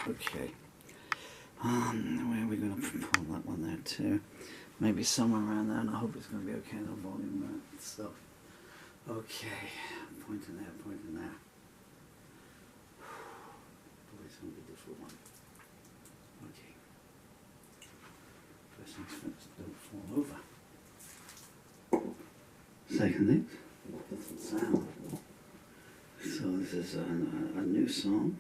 Okay. Where are we going to pull that one there too? Maybe somewhere around there, and I hope it's going to be okay, the volume stuff. Okay, pointing there, pointing there. Boy, it's going to be a difficult one. Okay. First things first, don't fall over. Second thing, sound. So this is a new song.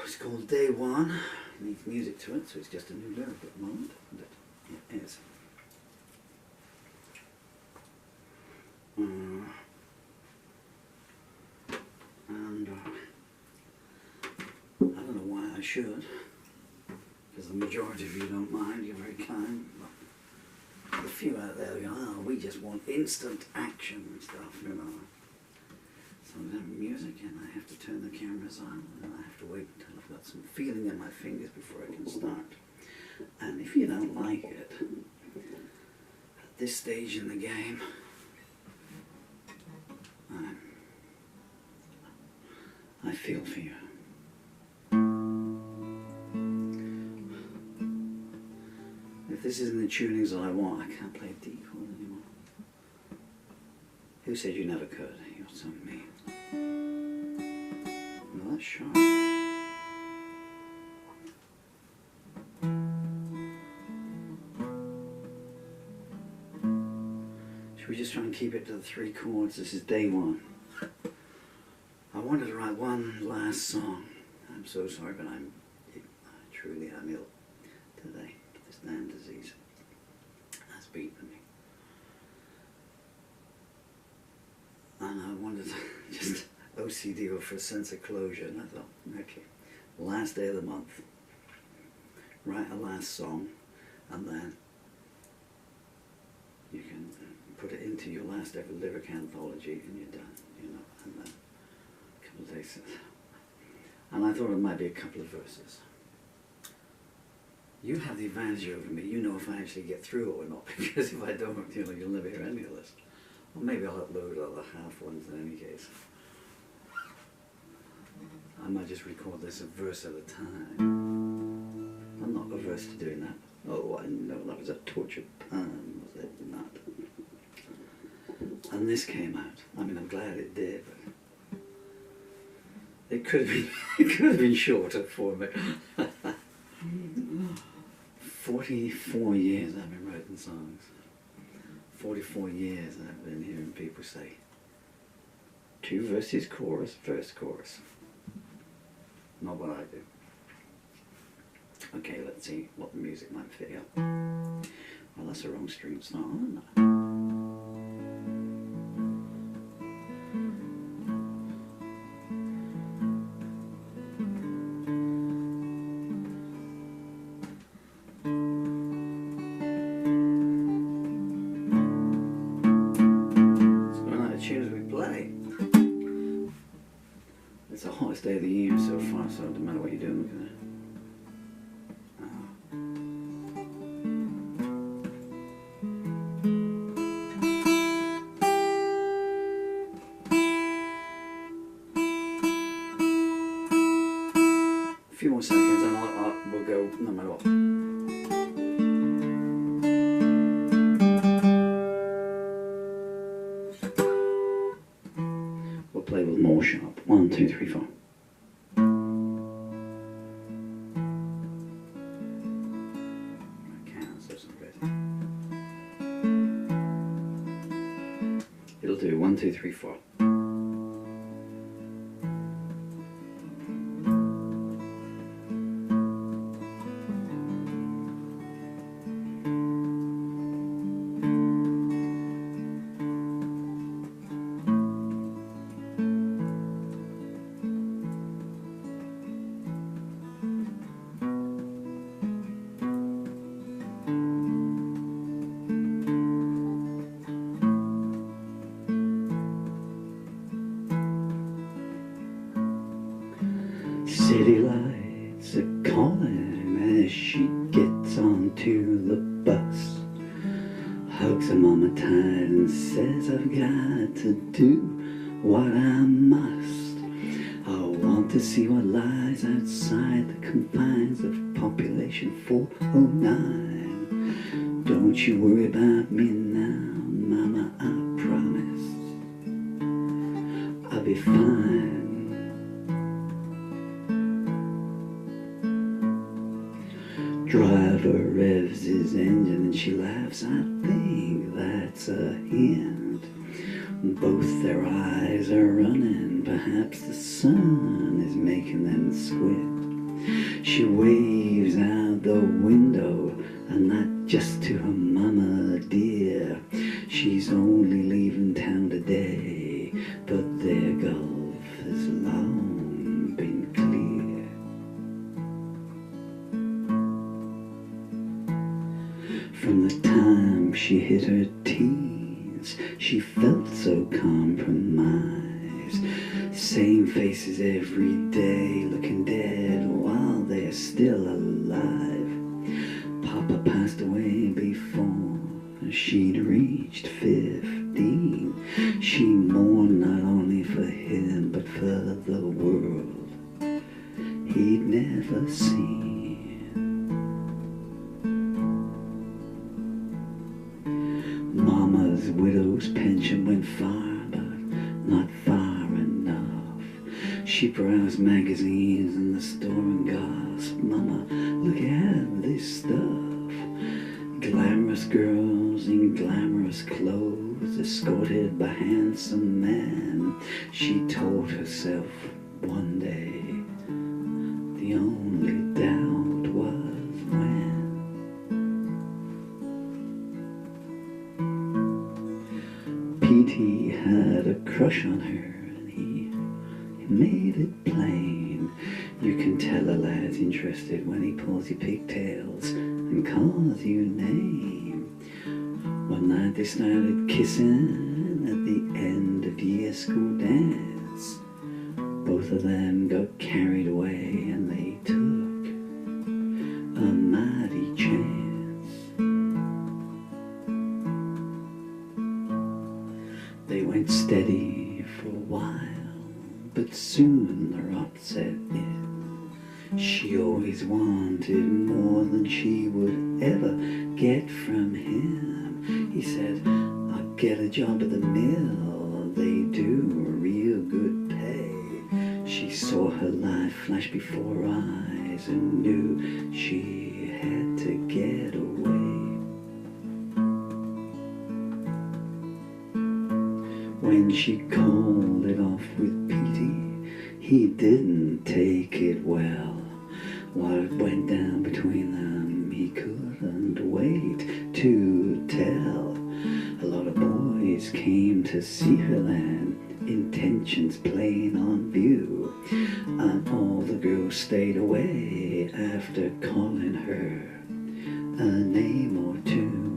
It's called Day One. Needs music to it, so it's just a new lyric at the moment. But it is. And I don't know why I should, because the majority of you don't mind. You're very kind. But a few out there go, oh, we just want instant action and stuff, you know. So I have music and I have to turn the cameras on and I have to wait until I've got some feeling in my fingers before I can start. And if you don't like it, at this stage in the game, I feel for you. If this isn't the tunings that I want, I can't play a D chord anymore. Who said you never could? You're so mean. Well, that's sharp. Should we just try and keep it to the 3 chords? This is Day One. I wanted to write one last song. I'm so sorry, but I'm ill today. This damn disease has beaten me. And I wanted to just OCD or for a sense of closure, and I thought, okay, last day of the month, write a last song, and then you can put it into your last ever lyric anthology, and you're done, you know, and then a couple of days. And I thought it might be a couple of verses. You have the advantage over me. You know if I actually get through it or not, because if I don't, you know, you'll never hear any of this. Or maybe I'll upload all the half ones in any case. I might just record this a verse at a time. I'm not averse to doing that. Oh, I know that was a tortured pan, was it not? And this came out. I mean, I'm glad it did, but it could have been shorter for me. 44 years I've been writing songs. 44 years I've been hearing people say 2 verses, chorus, verse, chorus. Not what I do. Okay, let's see what the music might fit up. Well, that's the wrong string song, isn't it? It's the hottest day of the year so far, so it doesn't matter what you're doing, look at that. A few more seconds and we'll go no matter what. We'll play with more sharp. 1, 2, 3, 4. It'll do 1, 2, 3, 4. City lights are calling as she gets onto the bus. Hugs her mama tight and says, I've got to do what I must. I want to see what lies outside the confines of population 409. Don't you worry about me now, Mama, I promise I'll be fine. Driver revs his engine and she laughs. I think that's a hint. Both their eyes are running. Perhaps the sun is making them squint. She waves out the window, and not just to her mama dear. She's only leaving town today, but their gulf has long been clear. From the time she hit her teens, she felt so compromised. Same faces every day, looking dead while they're still alive. Papa passed away before she'd reached 15. She mourned not only for him, but for the world he'd never seen. Mama's widow's pension went far, but not far enough. She browsed magazines in the store and gasped, Mama, look at this stuff. Glamorous girls in glamorous clothes, escorted by handsome men. She told herself one day, the only doubt was when. Petey had a crush on her, and he made it plain. You can tell a lad's interested when he pulls your pigtails and calls you name. One night they started kissing at the end of year school dance. Both of them got carried away and they took a mighty chance. They went steady for a while, but soon the rot set in. She always wanted more than she would ever get from him. He said, I'll get a job at the mill, they do a real good pay. She saw her life flash before her eyes and knew she had to get away. When she called it off with Petey, he didn't take it well. What went down between them, he couldn't wait to tell. A lot of boys came to see her then, intentions plain on view, and all the girls stayed away after calling her a name or two.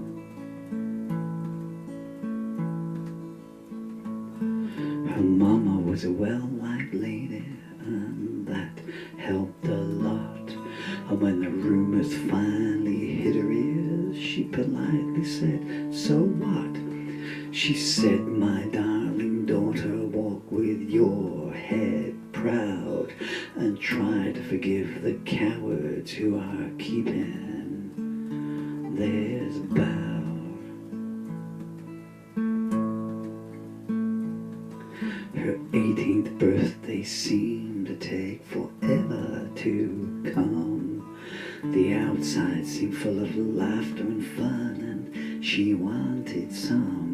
Her mama was a well-liked lady, and that helped a lot. And when the rumors finally hit her ears, she politely said, so what? She said, my darling daughter, walk with your head proud and try to forgive the cowards who are keeping theirs bowed. Her 18th birthday seemed to take forever to come. The outside seemed full of laughter and fun, and she wanted some.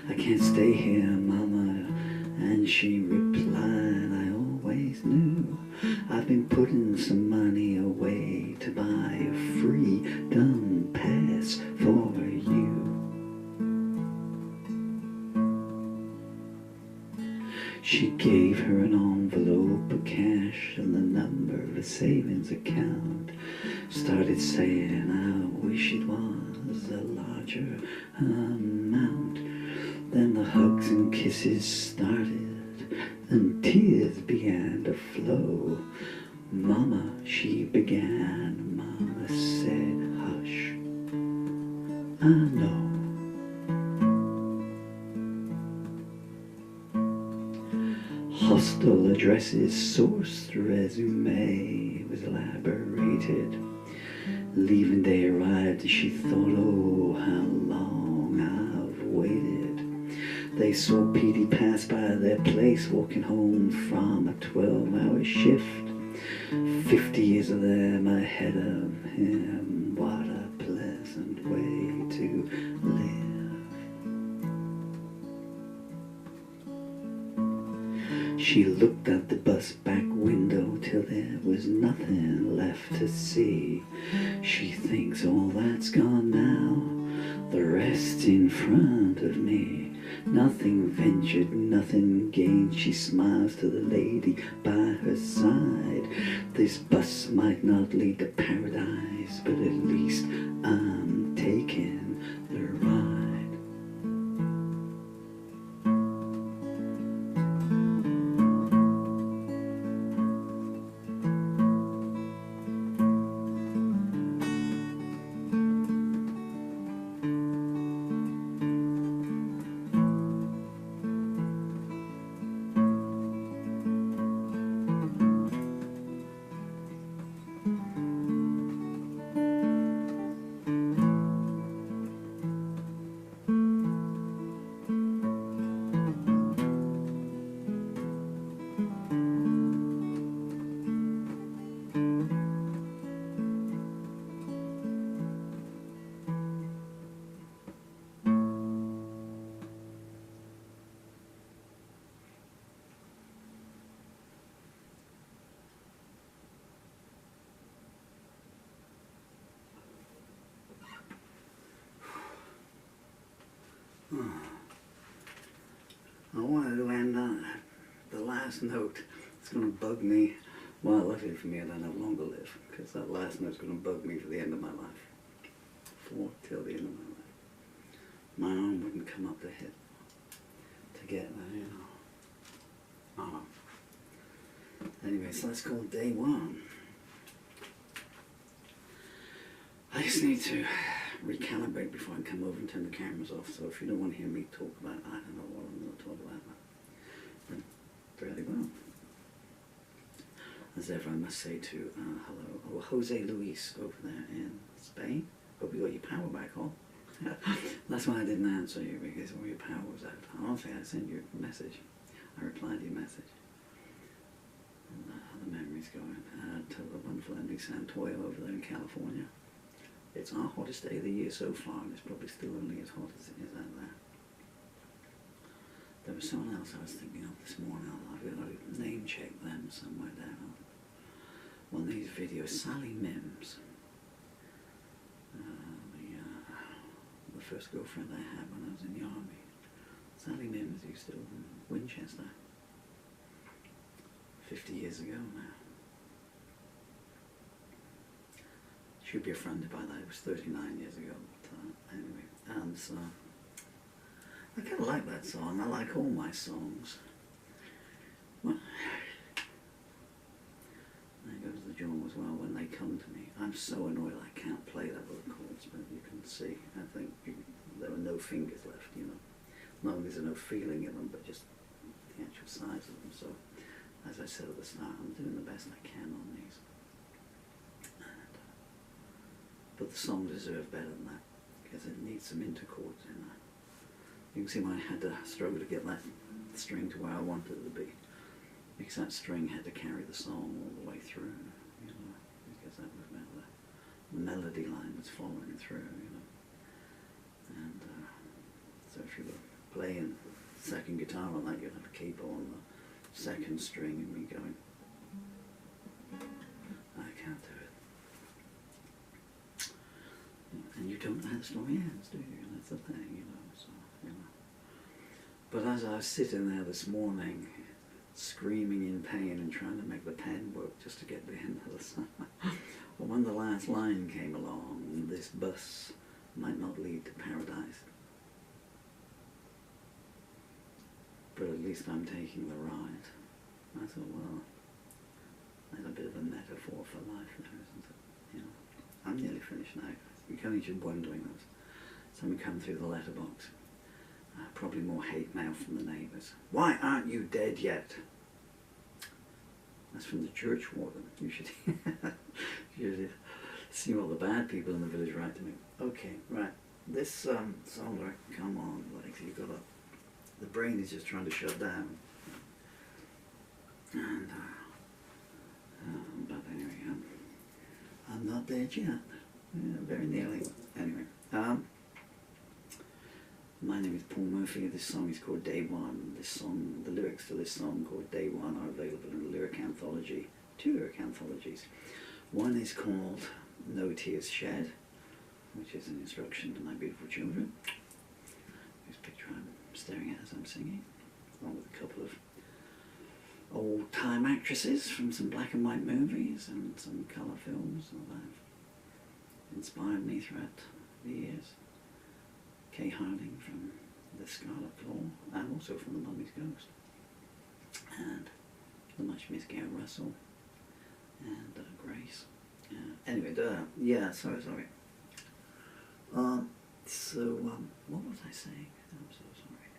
I can't stay here, Mama, and she replied, I always knew. I've been putting some money away to buy a freedom pass for you. She gave her an envelope of cash and the number of a savings account. Started saying, I wish it was a larger amount. Then the hugs and kisses started, and tears began to flow. Mama, she began. Mama said, hush, I know. Hostile addresses, sourced resume was elaborated. Leaving day arrived, she thought, oh, how long I've waited. They saw Petey pass by their place, walking home from a 12-hour shift. 50 years of them ahead of him, what a pleasant way to live. She looked out the bus back window till there was nothing left to see. She thinks all that's gone now, the rest in front of me. Nothing ventured, nothing gained. She smiles to the lady by her side. This bus might not lead to paradise, but at least I'm taking the ride. I wanted to end on the last note. It's going to bug me. Well, luckily for me, I don't have long to live, because that last note's going to bug me for the end of my life. Till the end of my life. My arm wouldn't come up the hip to get that, you know. Anyway, so let's call it day one. I just need to recalibrate before I come over and turn the cameras off, so if you don't want to hear me talk about, I don't know what I'm going to talk about, but fairly well. As ever, I must say to hello, Jose Luis over there in Spain. Hope you got your power back on. That's why I didn't answer you, because all your power was out. Honestly, I sent you a message. I replied to your message. And how the memories going. To the wonderful Emily Santoyo over there in California. It's our hottest day of the year so far, and it's probably still only as hot as it is out there. There was someone else I was thinking of this morning. I've got to name check them somewhere down. One of these videos, Sally Mims. The first girlfriend I had when I was in the army. Sally Mims, who's still in Winchester. 50 years ago now. She'd be offended by that. It was 39 years ago. But, anyway, and so I kind of like that song. I like all my songs. Well, there goes the jaw as well. When they come to me, I'm so annoyed I can't play that with the chords. But you can see, I think there are no fingers left. You know, not only is there no feeling in them, but just the actual size of them. So, as I said at the start, I'm doing the best I can on these. But the song deserved better than that, because it needs some interchords in that. You can see why I had to struggle to get that string to where I wanted it to be, because that string had to carry the song all the way through, you know, because that was about the melody line was following through, you know. And so if you were playing second guitar on that, you'd have to keep on the second string and be going. I can't do it. And you don't know how the story ends, do you? That's the thing, you know. So, you know. But as I was sitting there this morning, screaming in pain and trying to make the pen work just to get the end of the song, well, when the last line came along, this bus might not lead to paradise, but at least I'm taking the ride. I thought, well, there's a bit of a metaphor for life there, isn't it? You know, I'm nearly finished now. You can only just wondering those. Something come through the letterbox. Probably more hate mail from the neighbours. Why aren't you dead yet? That's from the church warden. You should, you should see all the bad people in the village write to me. Okay, right. This solar, come on, like you've got a, the brain is just trying to shut down. And, but anyway, I'm not dead yet. Yeah, very nearly. Anyway, my name is Paul Murphy. This song is called Day One. This song, the lyrics to this song called Day One are available in a lyric anthology, 2 lyric anthologies. One is called No Tears Shed, which is an instruction to my beautiful children, whose picture I'm staring at as I'm singing, along with a couple of old-time actresses from some black and white movies and some colour films that have inspired me throughout the years. Kay Harding from The Scarlet Claw, and also from The Mummy's Ghost, and the much missed Gail Russell, and Grace. Anyway, yeah, sorry. What was I saying? I'm so sorry.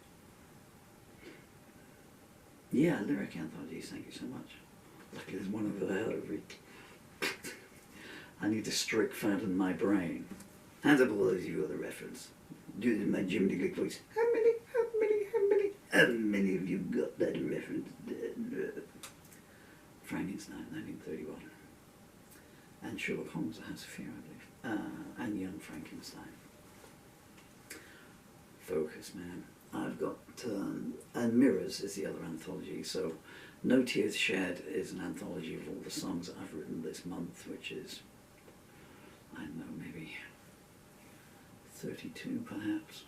Yeah, lyric anthologies, thank you so much. Luckily there's one over there I need to strict fatten my brain. Hands up all those of you with a reference. Do it in my Jiminy Glick voice. How many of you got that reference? Frankenstein, 1931. And Sherlock Holmes, The House of Fear, I believe. And Young Frankenstein. Focus, man. I've got, and Mirrors is the other anthology. So No Tears Shed is an anthology of all the songs that I've written this month, which is, I don't know, maybe 32 perhaps.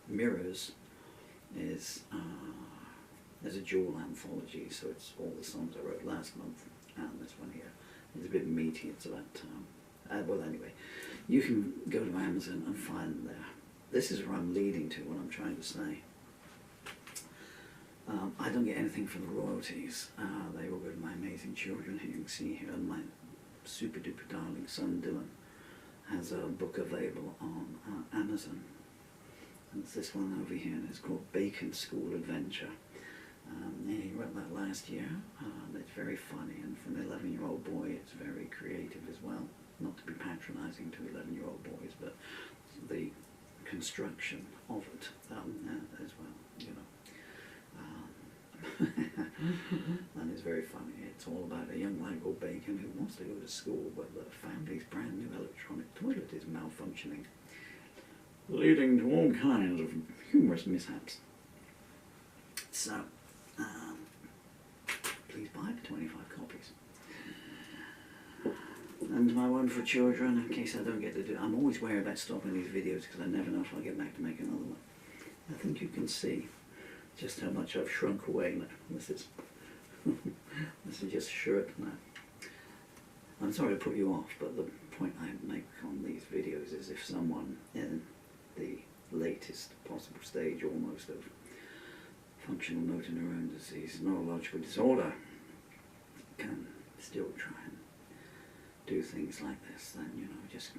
Mirrors is a dual anthology, so it's all the songs I wrote last month and this one here. It's a bit meaty, it's about, well anyway, you can go to Amazon and find them there. This is where I'm leading to, what I'm trying to say. I don't get anything from the royalties. They all go to my amazing children, who you can see here, and my super duper darling son Dylan has a book available on Amazon. And it's this one over here, and it's called Bacon School Adventure. He wrote that last year. It's very funny, and for an 11-year-old boy it's very creative as well. Not to be patronising to 11-year-old boys, but the construction of it as well, you know. And it's very funny. It's all about a young lad called Bacon who wants to go to school, but the family's brand new electronic toilet is malfunctioning, leading to all kinds of humorous mishaps. So, please buy the 25 copies. And my wonderful children, in case I don't get to do it, I'm always wary about stopping these videos because I never know if I'll get back to make another one. I think you can see just how much I've shrunk away now. This is just a shirt now. I'm sorry to put you off, but the point I make on these videos is if someone in the latest possible stage almost of functional motor neuron disease, neurological disorder, can still try and do things like this, then, you know, just